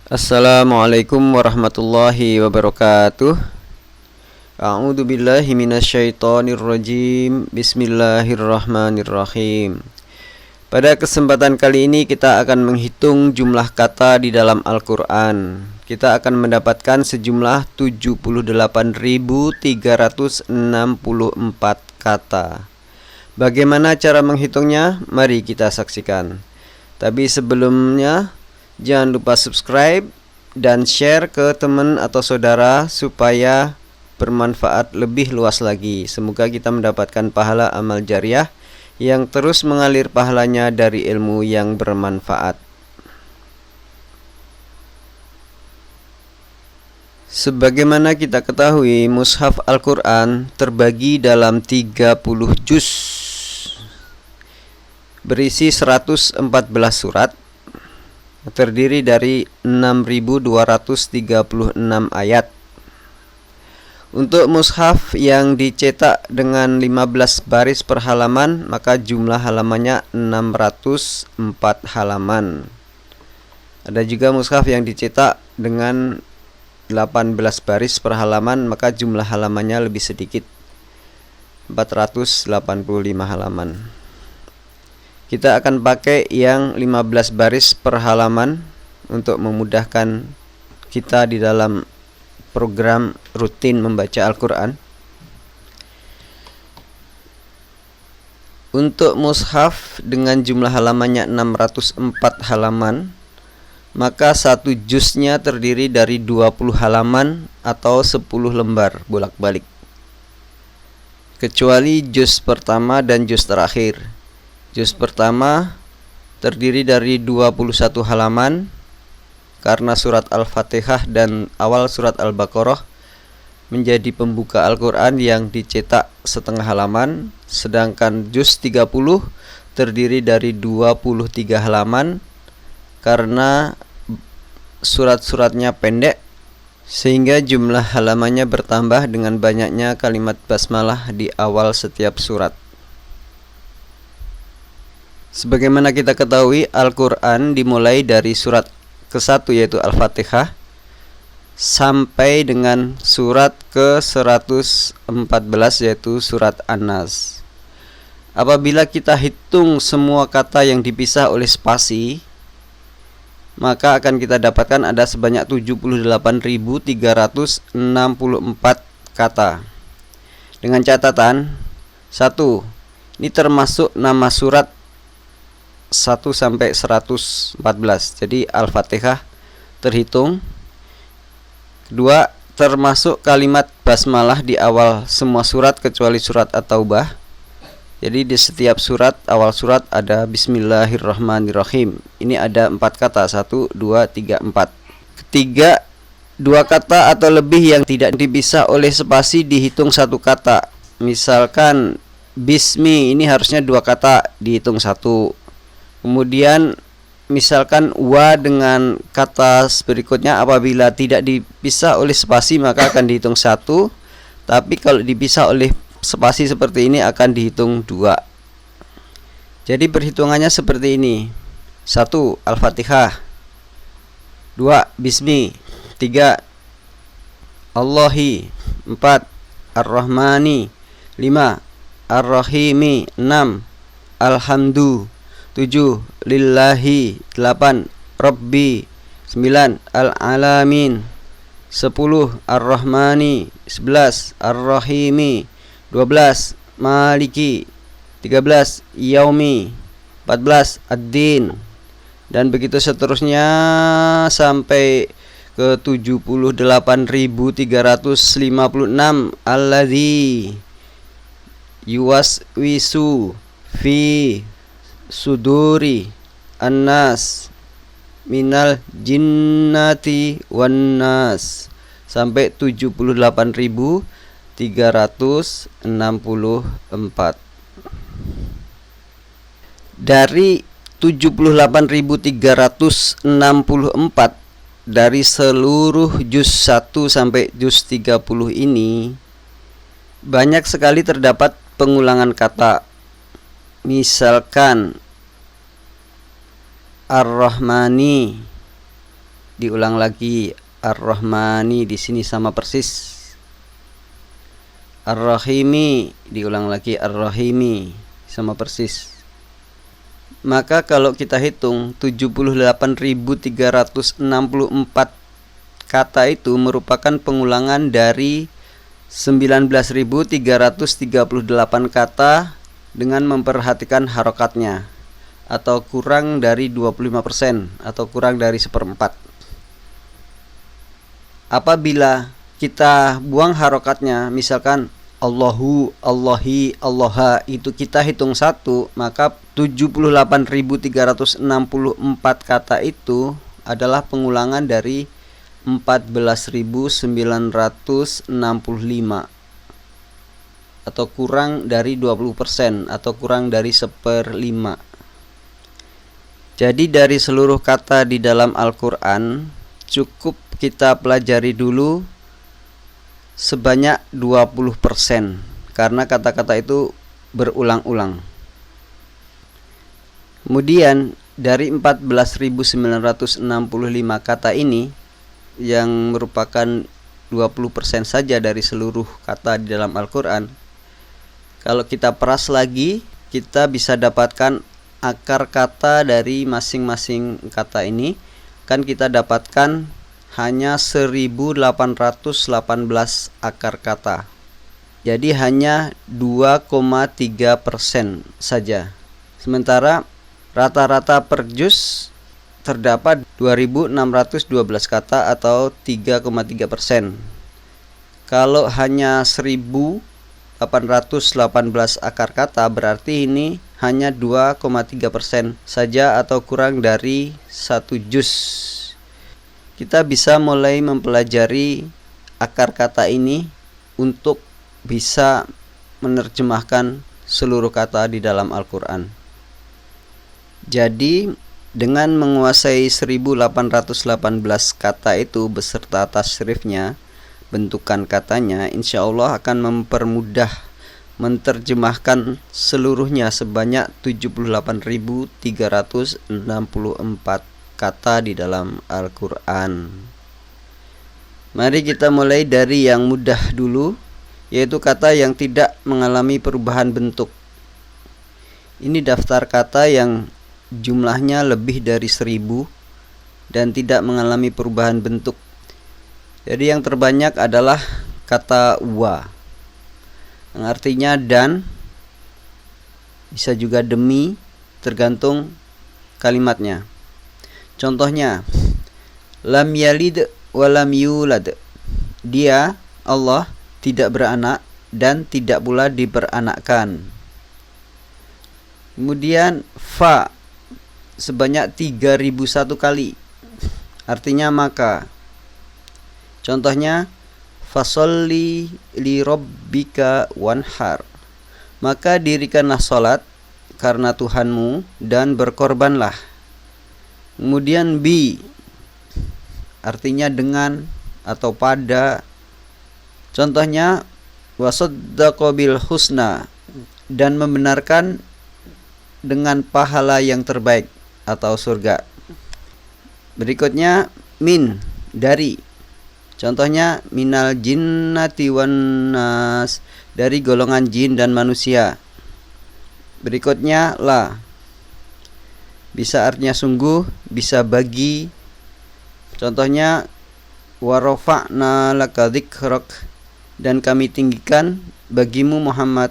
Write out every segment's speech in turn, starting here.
Assalamualaikum warahmatullahi wabarakatuh. A'udzu billahi minasyaitonir rajim. Bismillahirrahmanirrahim. Pada kesempatan kali ini kita akan menghitung jumlah kata di dalam Al-Qur'an. Kita akan mendapatkan sejumlah 78.364 kata. Bagaimana cara menghitungnya? Mari kita saksikan. Tapi sebelumnya jangan lupa subscribe dan share ke teman atau saudara supaya bermanfaat lebih luas lagi. Semoga kita mendapatkan pahala amal jariah yang terus mengalir pahalanya dari ilmu yang bermanfaat. Sebagaimana kita ketahui, mushaf Al-Quran terbagi dalam 30 juz, berisi 114 surat, terdiri dari 6.236 ayat. Untuk mushaf yang dicetak dengan 15 baris per halaman, maka jumlah halamannya 604 halaman. Ada juga mushaf yang dicetak dengan 18 baris per halaman, maka jumlah halamannya lebih sedikit, 485 halaman. Kita akan pakai yang 15 baris per halaman untuk memudahkan kita di dalam program rutin membaca Al-Quran. Untuk mushaf dengan jumlah halamannya 604 halaman, maka satu juznya terdiri dari 20 halaman atau 10 lembar bolak-balik, kecuali juz pertama dan juz terakhir. Juz pertama terdiri dari 21 halaman karena surat Al-Fatihah dan awal surat Al-Baqarah menjadi pembuka Al-Quran yang dicetak setengah halaman, sedangkan juz 30 terdiri dari 23 halaman karena surat-suratnya pendek sehingga jumlah halamannya bertambah dengan banyaknya kalimat basmalah di awal setiap surat. Sebagaimana kita ketahui, Al-Quran dimulai dari surat ke-1 yaitu Al-Fatihah sampai dengan surat ke-114 yaitu surat An-Nas. Apabila kita hitung semua kata yang dipisah oleh spasi, maka akan kita dapatkan ada sebanyak 78.364 kata. Dengan catatan, 1. Ini termasuk nama surat 1 sampai 114. Jadi Al-Fatihah terhitung. Kedua, termasuk kalimat basmalah di awal semua surat kecuali surat At-Taubah. Jadi di setiap surat, awal surat ada Bismillahirrahmanirrahim. Ini ada 4 kata, 1, 2, 3, 4. Ketiga, 2 kata atau lebih yang tidak dipisah oleh spasi dihitung 1 kata. Misalkan Bismi, ini harusnya 2 kata dihitung 1. Kemudian misalkan wa dengan kata berikutnya apabila tidak dipisah oleh spasi maka akan dihitung 1. Tapi kalau dipisah oleh spasi seperti ini akan dihitung 2. Jadi perhitungannya seperti ini. 1. Al-Fatihah. 2. Bismi. 3. Allahi. 4. Ar-Rahmani. 5. Ar-Rahimi. 6. Alhamdu. 7. Lillahi. 8. Rabbi. 9. Al-Alamin. 10. Ar-Rahmani. 11. Ar-Rahimi. 12. Maliki. 13. Yaumi. 14. Ad-Din. Dan begitu seterusnya sampai ke 78.356. Alladzi yuwaswisu fi suduri annas minal jinnati wan nas, sampai 78.364. Dari 78.364 dari seluruh juz 1 sampai juz 30 ini banyak sekali terdapat pengulangan kata. Misalkan Ar-Rahmani diulang lagi. Ar-Rahmani di sini sama persis. Ar-Rahimi diulang lagi. Ar-Rahimi sama persis. Maka kalau kita hitung 78.364 kata itu merupakan pengulangan dari 19.338 kata dengan memperhatikan harokatnya, atau kurang dari 25% atau kurang dari 1/4. Apabila kita buang harokatnya, misalkan Allahu, Allahi, Allaha, itu kita hitung satu, maka 78.364 kata itu adalah pengulangan dari 14.965 atau kurang dari 20% atau kurang dari 1/5. Jadi dari seluruh kata di dalam Al-Quran cukup kita pelajari dulu sebanyak 20%, karena kata-kata itu berulang-ulang. Kemudian dari 14.965 kata ini, yang merupakan 20% saja dari seluruh kata di dalam Al-Quran, kalau kita peras lagi, kita bisa dapatkan akar kata dari masing-masing kata ini. Kan kita dapatkan hanya 1818 akar kata. Jadi hanya 2,3% saja. Sementara rata-rata per juz terdapat 2.612 kata atau 3,3%. Kalau hanya 1.818 akar kata, berarti ini hanya 2,3% saja atau kurang dari 1 juz. Kita bisa mulai mempelajari akar kata ini untuk bisa menerjemahkan seluruh kata di dalam Al-Quran. Jadi dengan menguasai 1818 kata itu beserta tasrifnya, bentukan katanya, insya Allah akan mempermudah menerjemahkan seluruhnya sebanyak 78.364 kata di dalam Al-Quran. Mari kita mulai dari yang mudah dulu, yaitu kata yang tidak mengalami perubahan bentuk. Ini daftar kata yang jumlahnya lebih dari 1.000 dan tidak mengalami perubahan bentuk. Jadi yang terbanyak adalah kata wa, yang artinya dan, bisa juga demi, tergantung kalimatnya. Contohnya, lam yalid wa lam yulad. Dia, Allah, tidak beranak dan tidak pula diperanakkan. Kemudian fa sebanyak 3.001 kali, artinya maka. Contohnya, fasolli li rabbika wanhar. Maka dirikanlah salat karena Tuhanmu dan berkorbanlah. Kemudian bi, artinya dengan atau pada. Contohnya, wasaddaqa bil husna, dan membenarkan dengan pahala yang terbaik atau surga. Berikutnya min, dari. Contohnya minal jinnati wan nas, dari golongan jin dan manusia. Berikutnya la, bisa artinya sungguh, bisa bagi. Contohnya wa rafa'na laka dzikrak, dan kami tinggikan bagimu Muhammad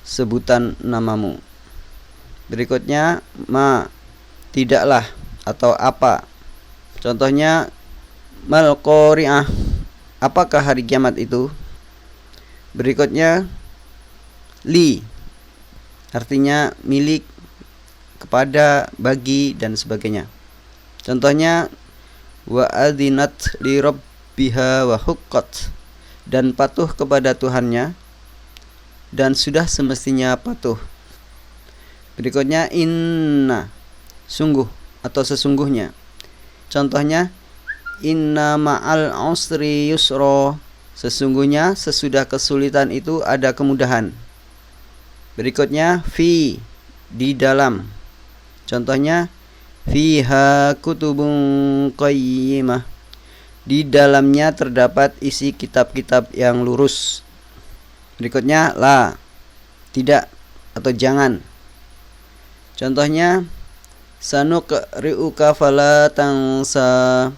sebutan namamu. Berikutnya ma, tidaklah atau apa. Contohnya mal qari'ah, apakah hari kiamat itu. Berikutnya li, artinya milik, kepada, bagi, dan sebagainya. Contohnya wa adzinat li rabbiha wa huqqat, dan patuh kepada Tuhannya dan sudah semestinya patuh. Berikutnya inna, sungguh atau sesungguhnya. Contohnya inna ma'al usri yusra, sesungguhnya sesudah kesulitan itu ada kemudahan. Berikutnya fi, di dalam. Contohnya Fiha kutubun qayyimah. Di dalamnya terdapat isi kitab-kitab yang lurus. Berikutnya la, tidak atau jangan. Contohnya sanuqri'uka fala tansa.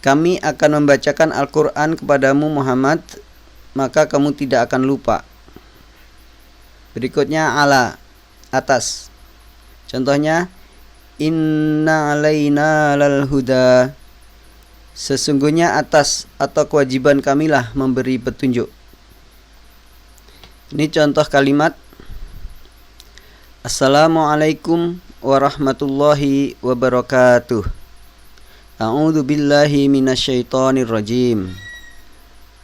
Kami akan membacakan Al-Qur'an kepadamu Muhammad, maka kamu tidak akan lupa. Berikutnya ala, atas. Contohnya inna alaina lal huda. Sesungguhnya atas atau kewajiban kamilah memberi petunjuk. Ini contoh kalimat Assalamualaikum warahmatullahi wabarakatuh. A'udzu billahi minasyaitonir rajim.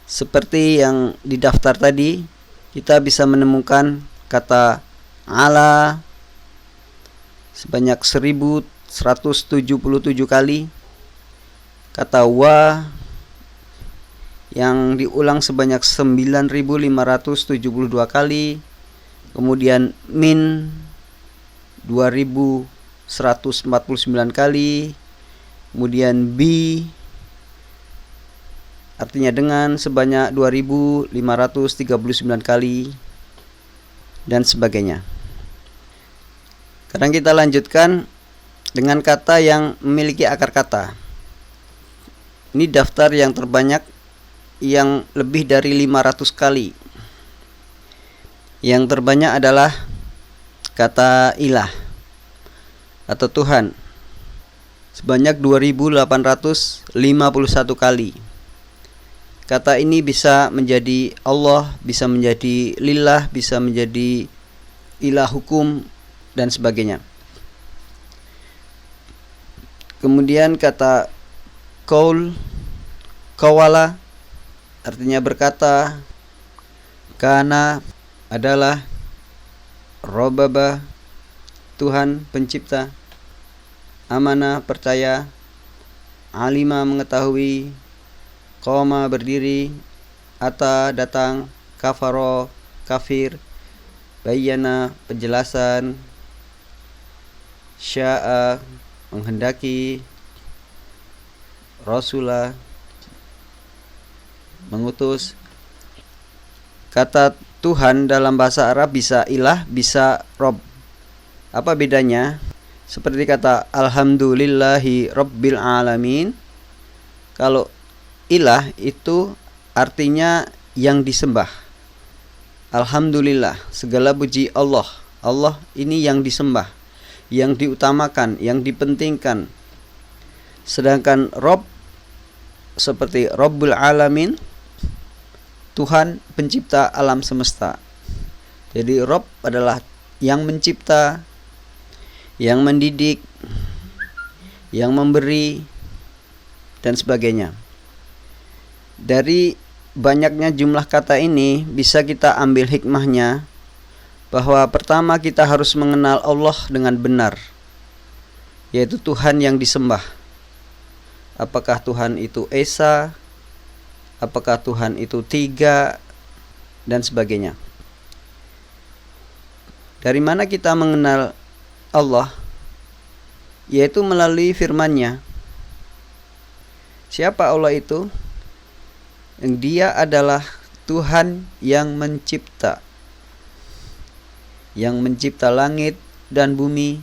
Seperti yang di daftar tadi, kita bisa menemukan kata ala sebanyak 1177 kali, kata wa yang diulang sebanyak 9572 kali, kemudian min 2149 kali, kemudian bi artinya dengan sebanyak 2539 kali, dan sebagainya. Sekarang kita lanjutkan dengan kata yang memiliki akar kata. Ini daftar yang terbanyak, yang lebih dari 500 kali. Yang terbanyak adalah kata ilah atau Tuhan, sebanyak 2851 kali. Kata ini bisa menjadi Allah, bisa menjadi lillah, bisa menjadi ilah hukum, dan sebagainya. Kemudian kata qaul, qawala artinya berkata, kana adalah, robaba Tuhan pencipta, amana percaya, alima mengetahui, qoma berdiri, ata datang, kafaro kafir, bayyana penjelasan, sya'a menghendaki, rasulah mengutus. Kata Tuhan dalam bahasa Arab bisa ilah, bisa rob. Apa bedanya? Seperti kata alhamdulillahi rabbil alamin. Kalau ilah itu artinya yang disembah. Alhamdulillah, segala puji Allah. Allah ini yang disembah, yang diutamakan, yang dipentingkan. Sedangkan Rob seperti Rabbul Alamin, Tuhan pencipta alam semesta. Jadi Rob adalah yang mencipta, yang mendidik, yang memberi, dan sebagainya. Dari banyaknya jumlah kata ini bisa kita ambil hikmahnya, bahwa pertama kita harus mengenal Allah dengan benar, yaitu Tuhan yang disembah. Apakah Tuhan itu Esa, apakah Tuhan itu tiga, dan sebagainya. Dari mana kita mengenal Allah? Yaitu melalui firman-Nya. Siapa Allah itu? Dia adalah Tuhan yang mencipta, yang mencipta langit dan bumi,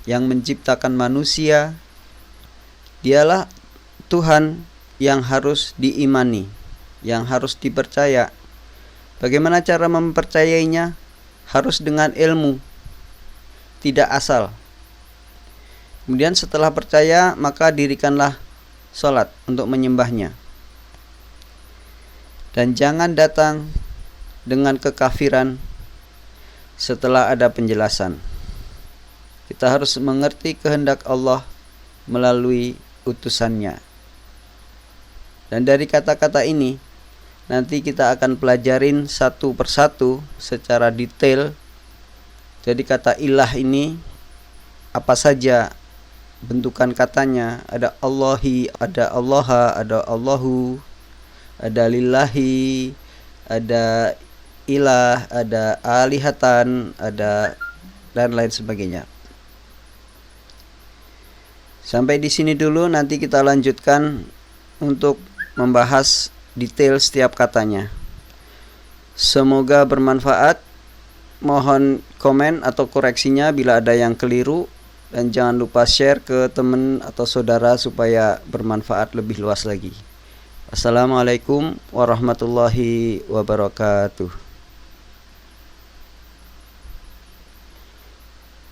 yang menciptakan manusia. Dialah Tuhan yang harus diimani, yang harus dipercaya. Bagaimana cara mempercayainya? Harus dengan ilmu, tidak asal. Kemudian setelah percaya, maka dirikanlah sholat untuk menyembahnya. Dan jangan datang dengan kekafiran setelah ada penjelasan. Kita harus mengerti kehendak Allah melalui utusannya. Dan dari kata-kata ini nanti kita akan pelajarin satu persatu secara detail. Jadi kata ilah ini apa saja bentukan katanya? Ada Allahi, ada Allaha, ada Allahu, ada lillahi, ada ilah, ada alihatan, ada dan lain sebagainya. Sampai di sini dulu, nanti kita lanjutkan untuk membahas detail setiap katanya. Semoga bermanfaat. Mohon komen atau koreksinya bila ada yang keliru, dan jangan lupa share ke teman atau saudara supaya bermanfaat lebih luas lagi. Assalamualaikum warahmatullahi wabarakatuh.